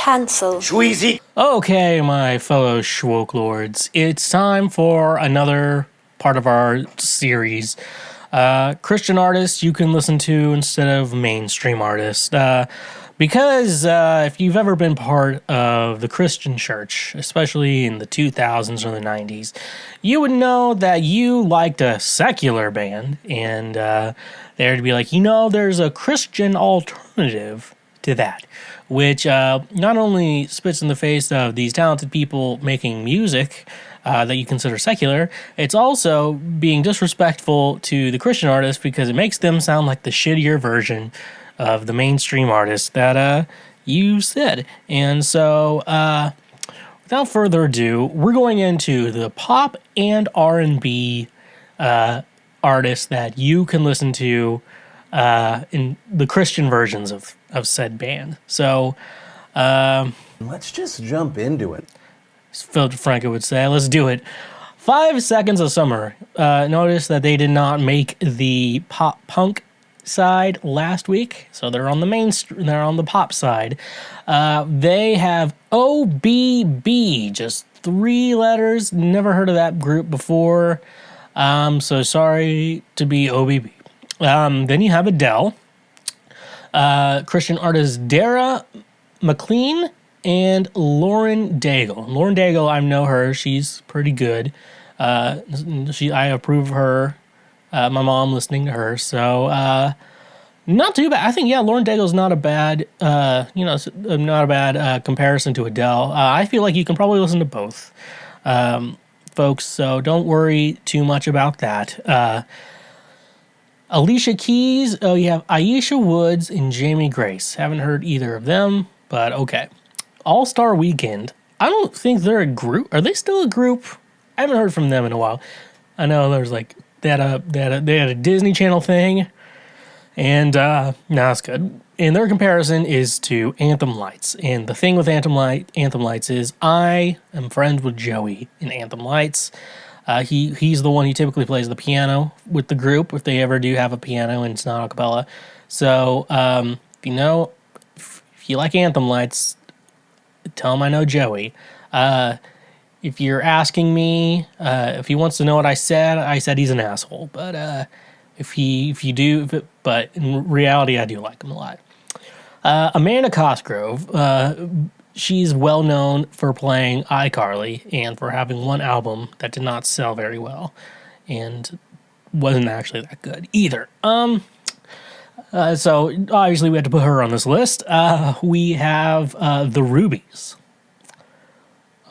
Cancel. Schweezy. Okay, my fellow Schwoke Lords, it's time for another part of our series. Christian artists you can listen to instead of mainstream artists. Because if you've ever been part of the Christian church, especially in the 2000s or the 90s, you would know that you liked a secular band, and there'd be like, there's a Christian alternative to that, which not only spits in the face of these talented people making music that you consider secular, it's also being disrespectful to the Christian artists because it makes them sound like the shittier version of the mainstream artist that you said. And so, without further ado, we're going into the pop and R&B artists that you can listen to in the Christian versions of said band. So, Let's just jump into it. as Phil DeFranco would say, let's do it. 5 Seconds of Summer. Notice that they did not make the pop punk side last week, so they're on the they're on the pop side. They have OBB, just 3 letters. Never heard of that group before. So sorry to be OBB. Then you have Adele, Christian artist Dara McLean, and Lauren Daigle. Lauren Daigle, I know her. She's pretty good. I approve of her. My mom listening to her. So, not too bad. I think, Lauren Daigle's not a bad, not a bad comparison to Adele. I feel like you can probably listen to both, folks. So don't worry too much about that. Alicia Keys. Oh, you have Aisha Woods and Jamie Grace. Haven't heard either of them, but okay. All-Star Weekend. I don't think they're a group. Are they still a group? I haven't heard from them in a while. I know there's like they had a Disney Channel thing, and no, it's good. And their comparison is to Anthem Lights. And the thing with Anthem Lights is I am friends with Joey in Anthem Lights. He's the one who typically plays the piano with the group if they ever do have a piano and it's not a cappella. So if you like Anthem Lights, tell him I know Joey. If you're asking me if he wants to know what I said he's an asshole. But but in reality, I do like him a lot. Amanda Cosgrove, she's well known for playing iCarly and for having one album that did not sell very well and wasn't actually that good either. So obviously we had to put her on this list. We have the Rubies.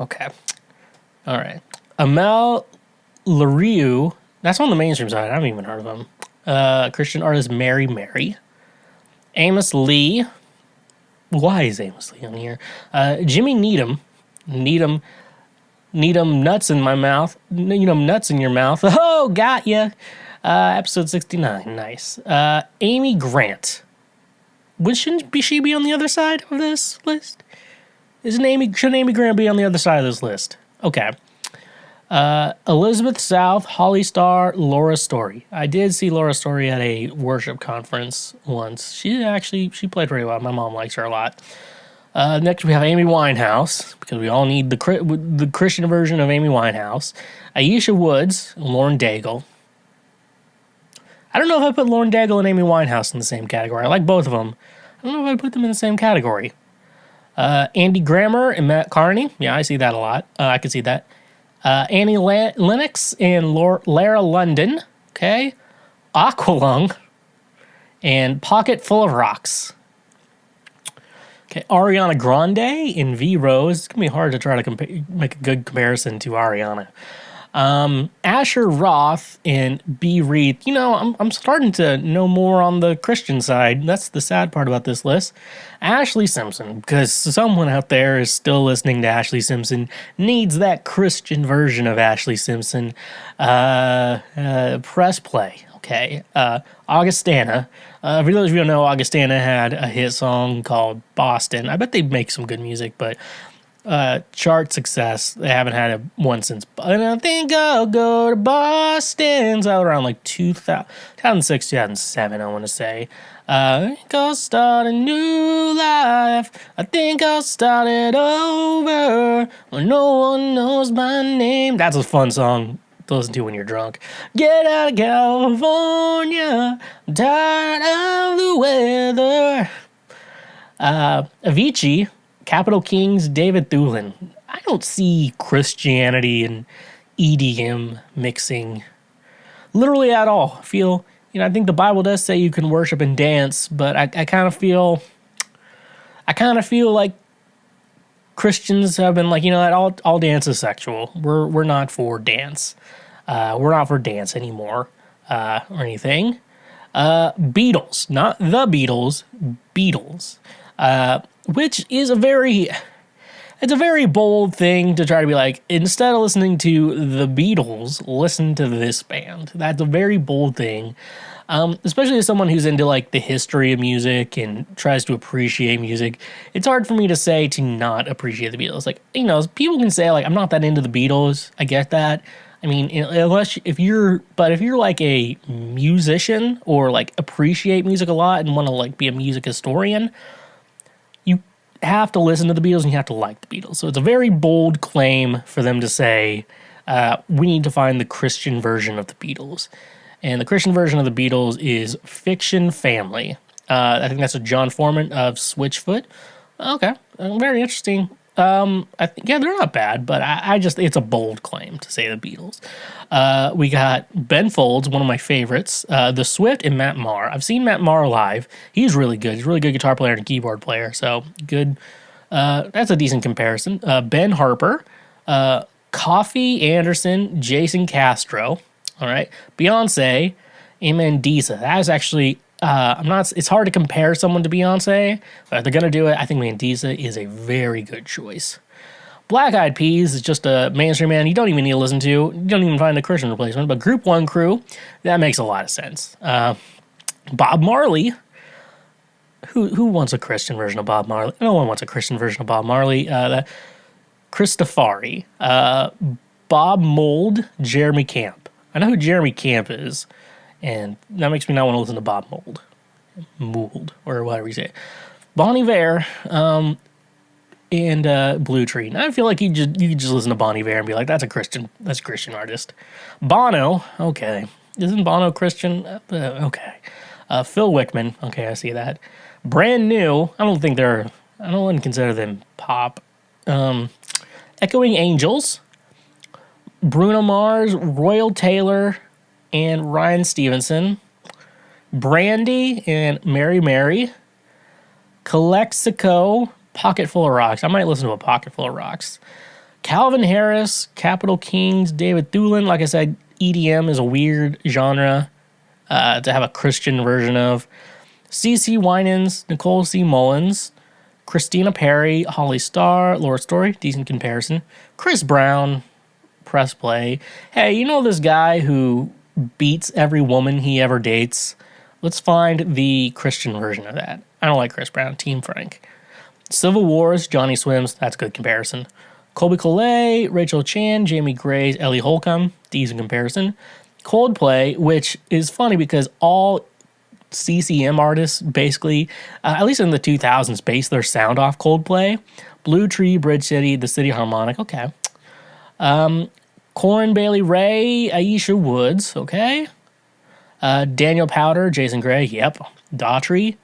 Okay. All right. Amel Larrieux, that's on the mainstream side. I haven't even heard of him. Christian artist Mary Mary. Amos Lee. Why is Amos Lee on here? Jimmy Needham. Needham nuts in my mouth. Needham nuts in your mouth. Oh, got ya. Episode 69. Nice. Amy Grant. Shouldn't she be on the other side of this list? Shouldn't Amy Grant be on the other side of this list? Okay. Elizabeth South, Holly Starr, Laura Story. I did see Laura Story at a worship conference once. She played pretty well. My mom likes her a lot. Next we have Amy Winehouse, because we all need the Christian version of Amy Winehouse. Aisha Woods, Lauren Daigle. I don't know if I put Lauren Daigle and Amy Winehouse in the same category. I like both of them. I don't know if I put them in the same category. Andy Grammer and Matt Carney. Yeah, I see that a lot. I can see that. Annie Lennox and Lara London. Okay. Aqualung and Pocket Full of Rocks. Okay. Ariana Grande and V Rose. It's going to be hard to try to make a good comparison to Ariana. Asher Roth and B. Reed. I'm starting to know more on the Christian side. That's the sad part about this list. Ashley Simpson, because someone out there is still listening to Ashley Simpson, needs that Christian version of Ashley Simpson. Press play. Okay. Augustana. For those of you who don't know, Augustana had a hit song called Boston. I bet they make some good music, but chart success. They haven't had one since. And I think I'll go to Boston. So around like 2006, 2007, I want to say. I think I'll start a new life. I think I'll start it over when no one knows my name. That's a fun song to listen to when you're drunk. Get out of California. I'm tired of the weather. Avicii, Capital Kings, David Thulin. I don't see Christianity and EDM mixing literally at all. I feel, I think the Bible does say you can worship and dance, but I kind of feel like Christians have been like, all dance is sexual. We're not for dance. We're not for dance anymore, or anything. Beatles, not the Beatles, Beatles. Which is a very bold thing to try to be like, instead of listening to the Beatles, listen to this band. That's a very bold thing. Especially as someone who's into like the history of music and tries to appreciate music. It's hard for me to say to not appreciate the Beatles. Like, people can say like, I'm not that into the Beatles. I get that. I mean, if you're like a musician or like appreciate music a lot and want to like be a music historian, you have to listen to the Beatles and you have to like the Beatles. So it's a very bold claim for them to say, we need to find the Christian version of the Beatles. And the Christian version of the Beatles is Fiction Family. I think that's a John Foreman of Switchfoot. Okay, very interesting. I think, they're not bad, but it's a bold claim to say the Beatles. We got Ben Folds, one of my favorites, The Swift, and Matt Maher. I've seen Matt Maher live. He's really good. He's a really good guitar player and keyboard player, so good. That's a decent comparison. Ben Harper, Coffee Anderson, Jason Castro. All right, Beyonce, and Mandisa. That is actually. It's hard to compare someone to Beyonce, but if they're going to do it, I think Mandisa is a very good choice. Black Eyed Peas is just a mainstream band you don't even need to listen to. You don't even find a Christian replacement, but Group One Crew, that makes a lot of sense. Bob Marley, who wants a Christian version of Bob Marley? No one wants a Christian version of Bob Marley. Christofari, Bob Mould, Jeremy Camp. I know who Jeremy Camp is. And that makes me not want to listen to Bob Mould, or whatever you say. Bon Iver, and Blue Tree. Now I feel like you could just listen to Bon Iver and be like, that's a Christian artist. Bono, okay. Isn't Bono Christian? Okay. Phil Wickman, okay, I see that. Brand New, I don't want to consider them pop. Echoing Angels, Bruno Mars, Royal Taylor, and Ryan Stevenson, Brandy and Mary, Calexico, Pocket Full of Rocks. I might listen to a Pocket Full of Rocks. Calvin Harris, Capital Kings, David Thulin. Like I said, EDM is a weird genre to have a Christian version of. CeCe Winans, Nicole C. Mullins, Christina Perry, Holly Starr, Laura Story, decent comparison. Chris Brown, press play. Hey, you know this guy who beats every woman he ever dates? Let's find the Christian version of that. I don't like Chris Brown. Team Frank. Civil Wars, Johnny Swims. That's a good comparison. Colby Collet, Rachel Chan, Jamie Grace, Ellie Holcomb. Decent comparison. Coldplay, which is funny because all CCM artists basically, at least in the 2000s, base their sound off Coldplay. Blue Tree, Bridge City, The City Harmonic. Okay. Corin Bailey Ray, Aisha Woods, okay. Daniel Powder, Jason Gray, yep. Daughtry,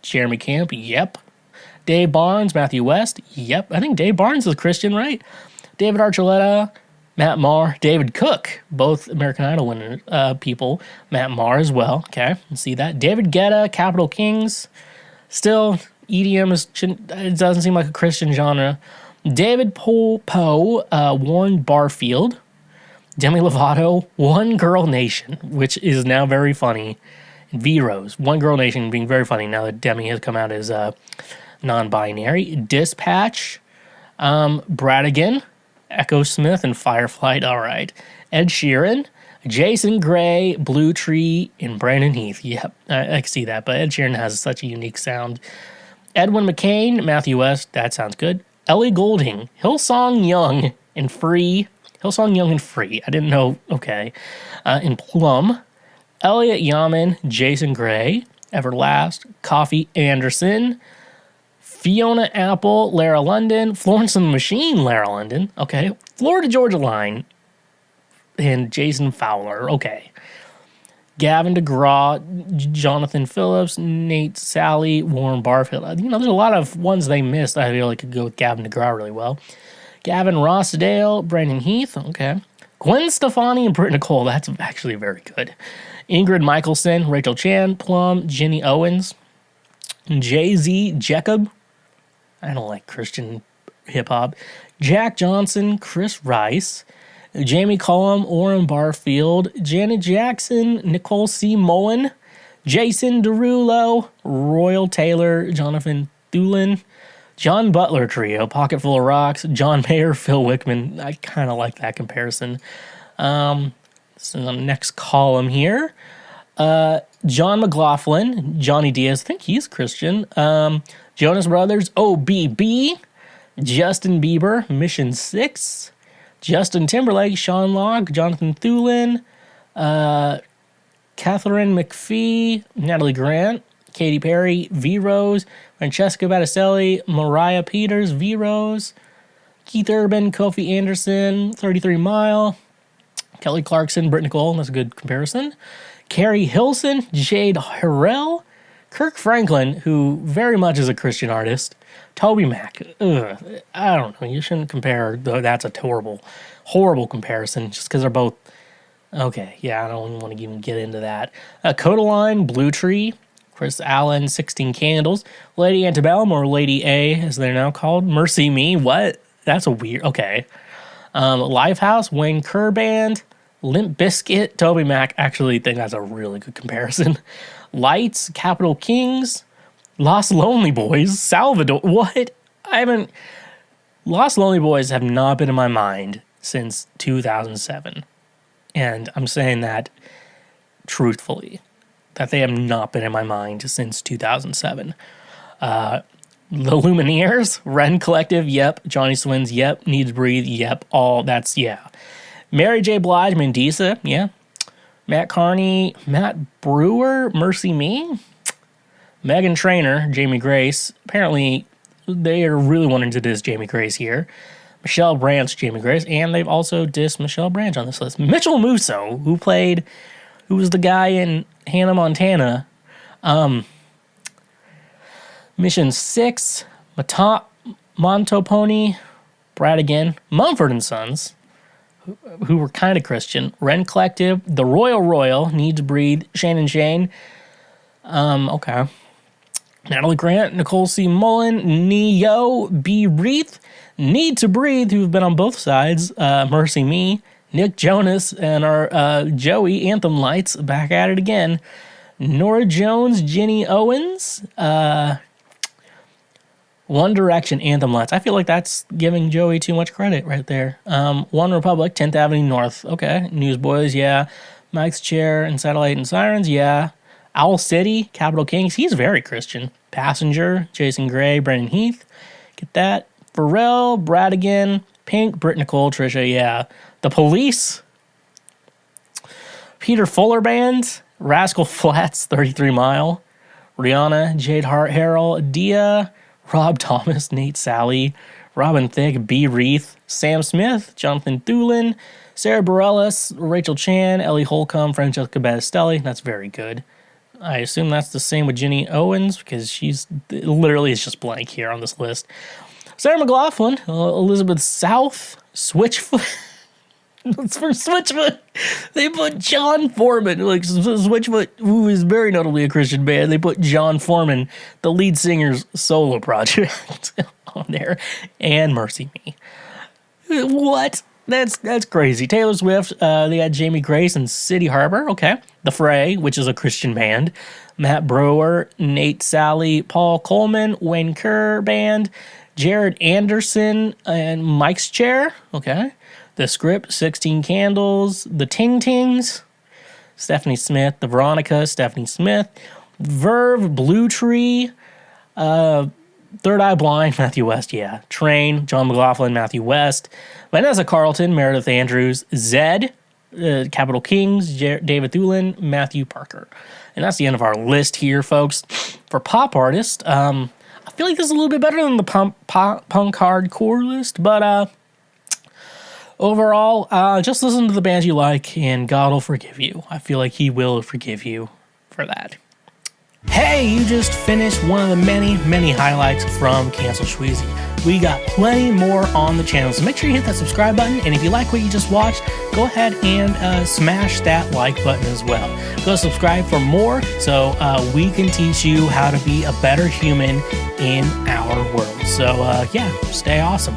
Jeremy Camp, yep. Dave Barnes, Matthew West, yep. I think Dave Barnes is Christian, right? David Archuleta, Matt Maher, David Cook, both American Idol winner people. Matt Maher as well, okay. See that. David Guetta, Capital Kings. Still, EDM it doesn't seem like a Christian genre. David Poe, Warren Barfield, Demi Lovato, One Girl Nation, which is now very funny. V-Rose, One Girl Nation being very funny now that Demi has come out as non-binary. Dispatch, Bradigan, Echo Smith, and Fireflight, all right. Ed Sheeran, Jason Gray, Blue Tree, and Brandon Heath. Yep, I can see that, but Ed Sheeran has such a unique sound. Edwin McCain, Matthew West, that sounds good. Ellie Goulding, Hillsong Young and Free. Hillsong Young and Free. I didn't know. Okay. In Plum. Elliot Yaman, Jason Gray, Everlast, Coffee Anderson, Fiona Apple, Lara London, Florence and the Machine, Lara London. Okay. Florida Georgia Line, and Jason Fowler. Okay. Gavin DeGraw, Jonathan Phillips, Nate Sally, Warren Barfield. There's a lot of ones they missed. I feel like could go with Gavin DeGraw really well. Gavin Rossdale, Brandon Heath. Okay. Gwen Stefani and Britt Nicole. That's actually very good. Ingrid Michelson, Rachel Chan, Plum, Jenny Owens, Jay-Z Jacob. I don't like Christian hip-hop. Jack Johnson, Chris Rice, Jamie Cullum, Orrin Barfield, Janet Jackson, Nicole C. Mullen, Jason Derulo, Royal Taylor, Jonathan Thulin, John Butler Trio, Pocket Full of Rocks, John Mayer, Phil Wickman. I kind of like that comparison. So the next column here. John McLaughlin, Johnny Diaz, I think he's Christian. Jonas Brothers, OBB, Justin Bieber, Mission 6, Justin Timberlake, Sean Locke, Jonathan Thulin, Catherine McPhee, Natalie Grant, Katy Perry, V-Rose, Francesca Battistelli, Mariah Peters, V-Rose, Keith Urban, Kofi Anderson, 33 Mile, Kelly Clarkson, Britt Nicole, that's a good comparison. Carrie Hilson, Jade Harrell, Kirk Franklin, who very much is a Christian artist. Toby Mac. I don't know. You shouldn't compare. That's a horrible comparison just because they're both. Okay, yeah, I don't want to even get into that. Codaline, Blue Tree, Chris Allen, 16 Candles, Lady Antebellum, or Lady A, as they're now called. Mercy Me. What? That's a weird. Okay. Lifehouse, Wayne Kerr Band, Limp Bizkit, Toby Mac. Actually, think that's a really good comparison. Lights, Capital Kings, Lost Lonely Boys, Salvador. What? Lost Lonely Boys have not been in my mind since 2007. And I'm saying that truthfully, that they have not been in my mind since 2007. The Lumineers, Ren Collective, yep. Johnny Swins, yep. Need to Breathe, yep. All that's, yeah. Mary J. Blige, Mandisa, yeah. Matt Carney, Matt Brewer, Mercy Me. Megan Trainor, Jamie Grace. Apparently, they are really wanting to diss Jamie Grace here. Michelle Branch, Jamie Grace. And they've also dissed Michelle Branch on this list. Mitchell Musso, who was the guy in Hannah Montana. Mission 6, Montopony, Brad again, Mumford & Sons, who were kind of Christian, Ren Collective, The Royal, Need to Breathe, Shane. Okay. Natalie Grant, Nicole C. Mullen, Neo, B. Wreath, Need to Breathe, who've been on both sides, Mercy Me, Nick Jonas, and our Joey, Anthem Lights, back at it again. Nora Jones, Jenny Owens, One Direction, Anthem Lights. I feel like that's giving Joey too much credit right there. One Republic, 10th Avenue North. Okay. Newsboys, yeah. Mike's Chair and Satellite and Sirens, yeah. Owl City, Capital Kings. He's very Christian. Passenger, Jason Gray, Brendan Heath. Get that. Pharrell, Bradigan, Pink, Britt Nicole, Trisha, yeah. The Police, Peter Fuller Band, Rascal Flatts, 33 Mile, Rihanna, Jade Harrell, Dia, Rob Thomas, Nate Sally, Robin Thicke, B. Wreath, Sam Smith, Jonathan Thulin, Sarah Bareilles, Rachel Chan, Ellie Holcomb, Francesca Battistelli. That's very good. I assume that's the same with Jenny Owens because she's literally is just blank here on this list. Sarah McLaughlin, Elizabeth South, Switchfoot. It's for Switchfoot. They put John Foreman, like Switchfoot, who is very notably a Christian band. They put John Foreman, the lead singer's solo project, on there, and Mercy Me. What? That's crazy. Taylor Swift, they got Jamie Grace and City Harbor. Okay. The Fray, which is a Christian band. Matt Brewer, Nate Sally, Paul Coleman, Wayne Kerr Band, Jared Anderson, and Mike's Chair. Okay. The Script, 16 Candles, The Ting Tings, Stephanie Smith, The Veronica, Stephanie Smith, Verve, Blue Tree, Third Eye Blind, Matthew West, yeah. Train, John McLaughlin, Matthew West. Vanessa Carlton, Meredith Andrews. Zed, Capital Kings, David Thulin, Matthew Parker. And that's the end of our list here, folks. For pop artist, I feel like this is a little bit better than the punk hardcore list, but overall, just listen to the bands you like, and God will forgive you. I feel like He will forgive you for that. Hey, you just finished one of the many, many highlights from Cancel Schweezy. We got plenty more on the channel, so make sure you hit that subscribe button, and if you like what you just watched, go ahead and smash that like button as well. Go subscribe for more so we can teach you how to be a better human in our world. So yeah, stay awesome.